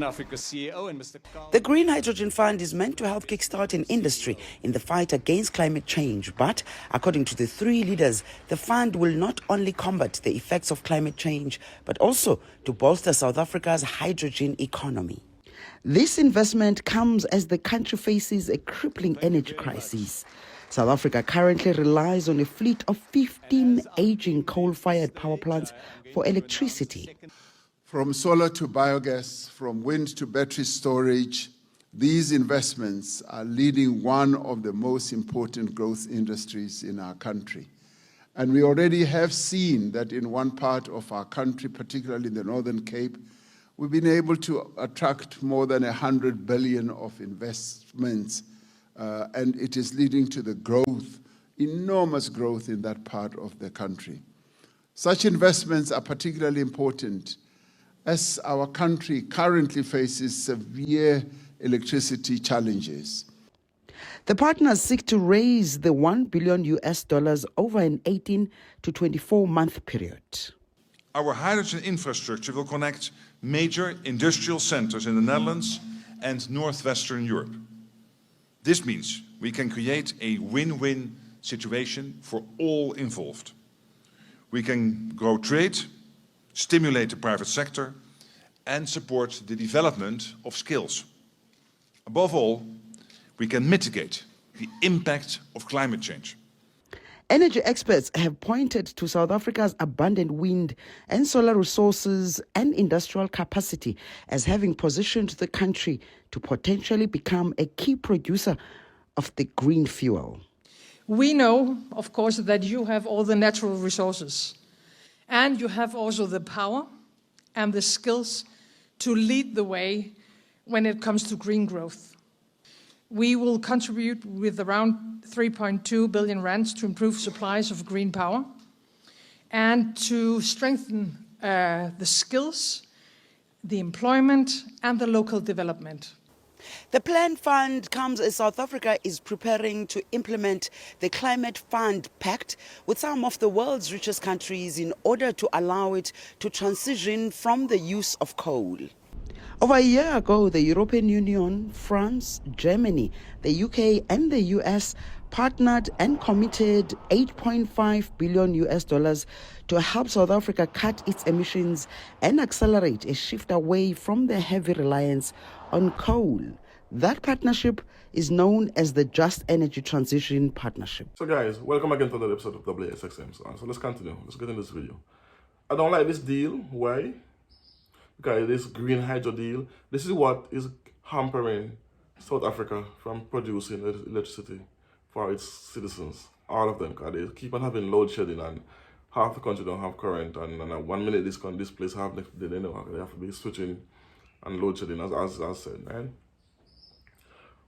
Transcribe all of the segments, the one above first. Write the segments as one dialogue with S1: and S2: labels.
S1: Africa CEO and Mr. Carl.
S2: The Green Hydrogen Fund is meant to help kickstart an industry in the fight against climate change. But according to the three leaders, the fund will not only combat the effects of climate change, but also to bolster South Africa's hydrogen economy. This investment comes as the country faces a crippling energy crisis. South Africa currently relies on a fleet of 15 aging coal-fired power plants for electricity.
S3: From solar to biogas, from wind to battery storage, these investments are leading one of the most important growth industries in our country. And we already have seen that in one part of our country, particularly in the Northern Cape, we've been able to attract more than 100 billion of investments, and it is leading to the growth, enormous growth in that part of the country. Such investments are particularly important as our country currently faces severe electricity challenges.
S2: The partners seek to raise the $1 billion over an 18 to 24-month period.
S4: Our hydrogen infrastructure will connect major industrial centers in the Netherlands and northwestern Europe. This means we can create a win-win situation for all involved. We can grow trade, stimulate the private sector, and support the development of skills. Above all, we can mitigate the impact of climate change.
S2: Energy experts have pointed to South Africa's abundant wind and solar resources and industrial capacity as having positioned the country to potentially become a key producer of the green fuel.
S5: We know, of course, that you have all the natural resources, and you have also the power and the skills to lead the way when it comes to green growth. We will contribute with around 3.2 billion rands to improve supplies of green power and to strengthen the skills, the employment, and the local development.
S2: The planned fund comes as South Africa is preparing to implement the Climate Fund Pact with some of the world's richest countries in order to allow it to transition from the use of coal. Over a year ago, the European Union, France, Germany, the UK and the US partnered and committed $8.5 billion to help South Africa cut its emissions and accelerate a shift away from the heavy reliance on coal. That partnership is known as the Just Energy Transition Partnership.
S6: So guys, welcome again to another episode of WSXM. So let's continue. Let's get in this video. I don't like this deal. Why? Because this green hydro deal, this is what is hampering South Africa from producing electricity for its citizens. All of them, because they keep on having load shedding and half the country don't have current, and 1 minute this place have, they know they have to be switching and load shedding as I said, right?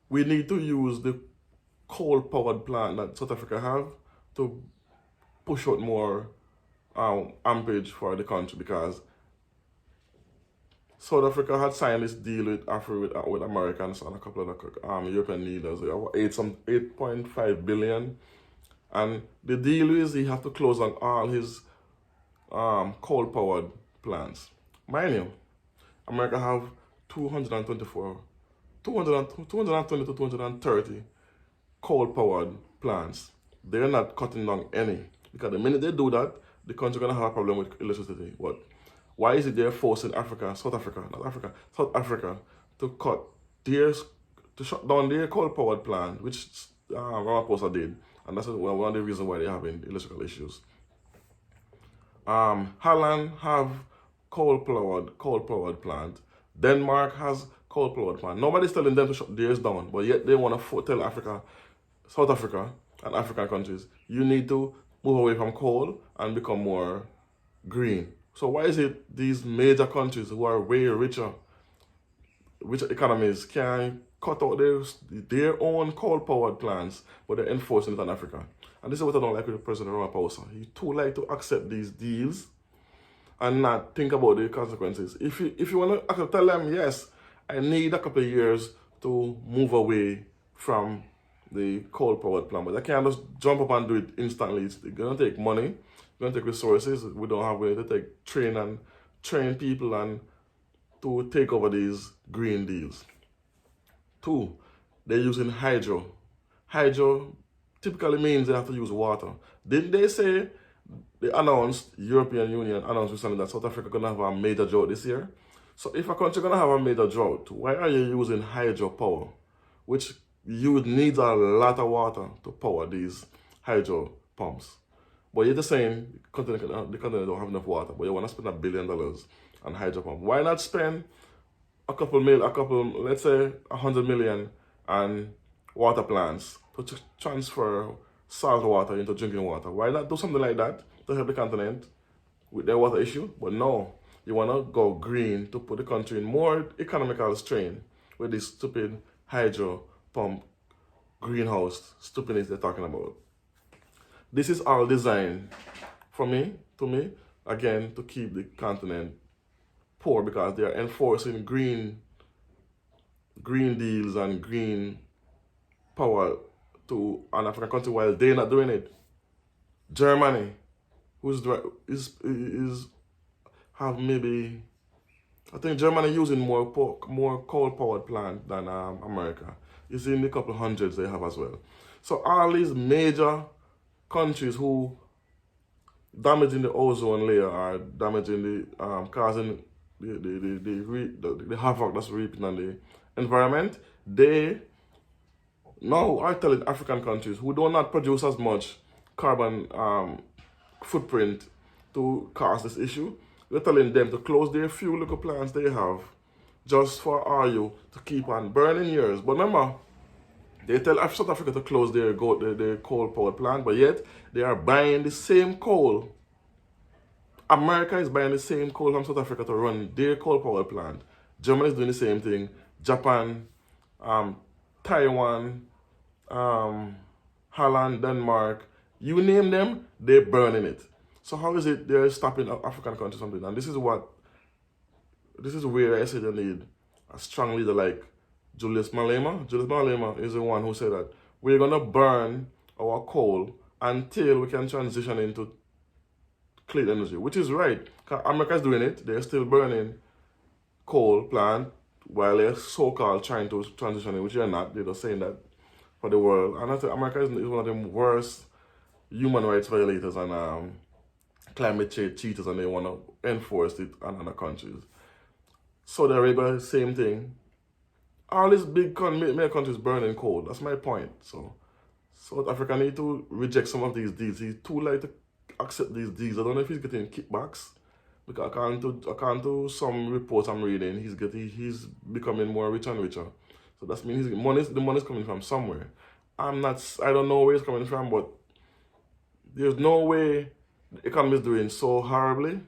S6: We need to use the coal-powered plant that South Africa have to push out more amperage for the country, because South Africa had signed this deal with Americans and a couple of European leaders, 8.5 billion. And the deal is he have to close on all his coal-powered plants. Mind you, America have 220 to 230 coal-powered plants. They're not cutting down any, because the minute they do that, the country gonna have a problem with electricity. What? Why is it they're forcing South Africa to shut down their coal-powered plant, which Ramaphosa did, and that's one of the reasons why they're having electrical issues. Holland have coal-powered plant. Denmark has coal-powered plant. Nobody's telling them to shut theirs down, but yet they want to tell South Africa and African countries, you need to move away from coal and become more green. So why is it these major countries who are way richer economies can cut out their own coal-powered plants, but they're enforcing it on Africa? And this is what I don't like with President Ramaphosa. He too like to accept these deals and not think about the consequences. If you want to tell them, yes, I need a couple of years to move away from the coal-powered plant, but I can't just jump up and do it instantly. It's going to take money, it's going to take resources. We don't have way to train people and to take over these green deals. 2, they're using hydro. Hydro typically means they have to use water. Didn't they say, they announced, European Union announced recently that South Africa gonna have a major drought this year? So if a country gonna have a major drought, why are you using hydropower, which you would need a lot of water to power these hydro pumps? But you're just saying the continent don't have enough water, but you want to spend $1 billion on hydro pump. Why not spend let's say 100 million on water plants to transfer salt water into drinking water? Why not do something like that to help the continent with their water issue? But no, you want to go green to put the country in more economical strain with this stupid hydro pump greenhouse stupidness they're talking about. This is all designed to me, again, to keep the continent poor, because they are enforcing green deals and green power to an African country while they're not doing it. Germany, have maybe, I think Germany using more coal-powered plant than America. It's in a couple of hundreds they have as well. So all these major countries who damaging the ozone layer are damaging the causing the havoc that's reaping on the environment. They now are telling African countries who do not produce as much carbon footprint to cause this issue, they're telling them to close their few little plants they have just for RU to keep on burning yours. But remember, they tell South Africa to close their coal power plant, but yet they are buying the same coal. America is buying the same coal from South Africa to run their coal power plant. Germany is doing the same thing. Japan, Taiwan, Holland, Denmark, you name them, they're burning it. So how is it they're stopping African countries from doing that? And this is where I say they need a strong leader like Julius Malema. Julius Malema is the one who said that we're going to burn our coal until we can transition into clean energy, which is right. America is doing it. They're still burning coal plant while they're so-called trying to transition it, which they're not. They're just saying that for the world. And I think America is one of the worst human rights violators and climate change cheaters, and they want to enforce it on other countries. Saudi Arabia, same thing. All these big countries burning coal. That's my point. So South Africa need to reject some of these deals. He's too late to accept these deals. I don't know if he's getting kickbacks, because according to some reports I'm reading, he's becoming more rich and richer. So that means the money's coming from somewhere. I don't know where it's coming from, but there's no way the economy is doing so horribly,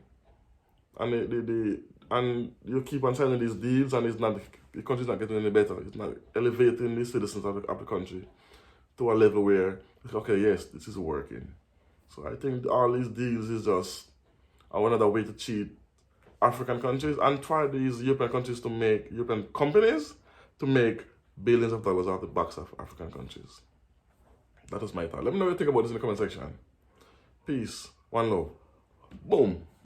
S6: and and you keep on signing these deals, and the country's not getting any better. It's not elevating the citizens of the country to a level where it's okay, yes, this is working. So I think all these deals is just another way to cheat African countries and try these European countries to make, European companies to make billions of dollars out of the backs of African countries. That is my thought. Let me know what you think about this in the comment section. Peace. One love. Boom.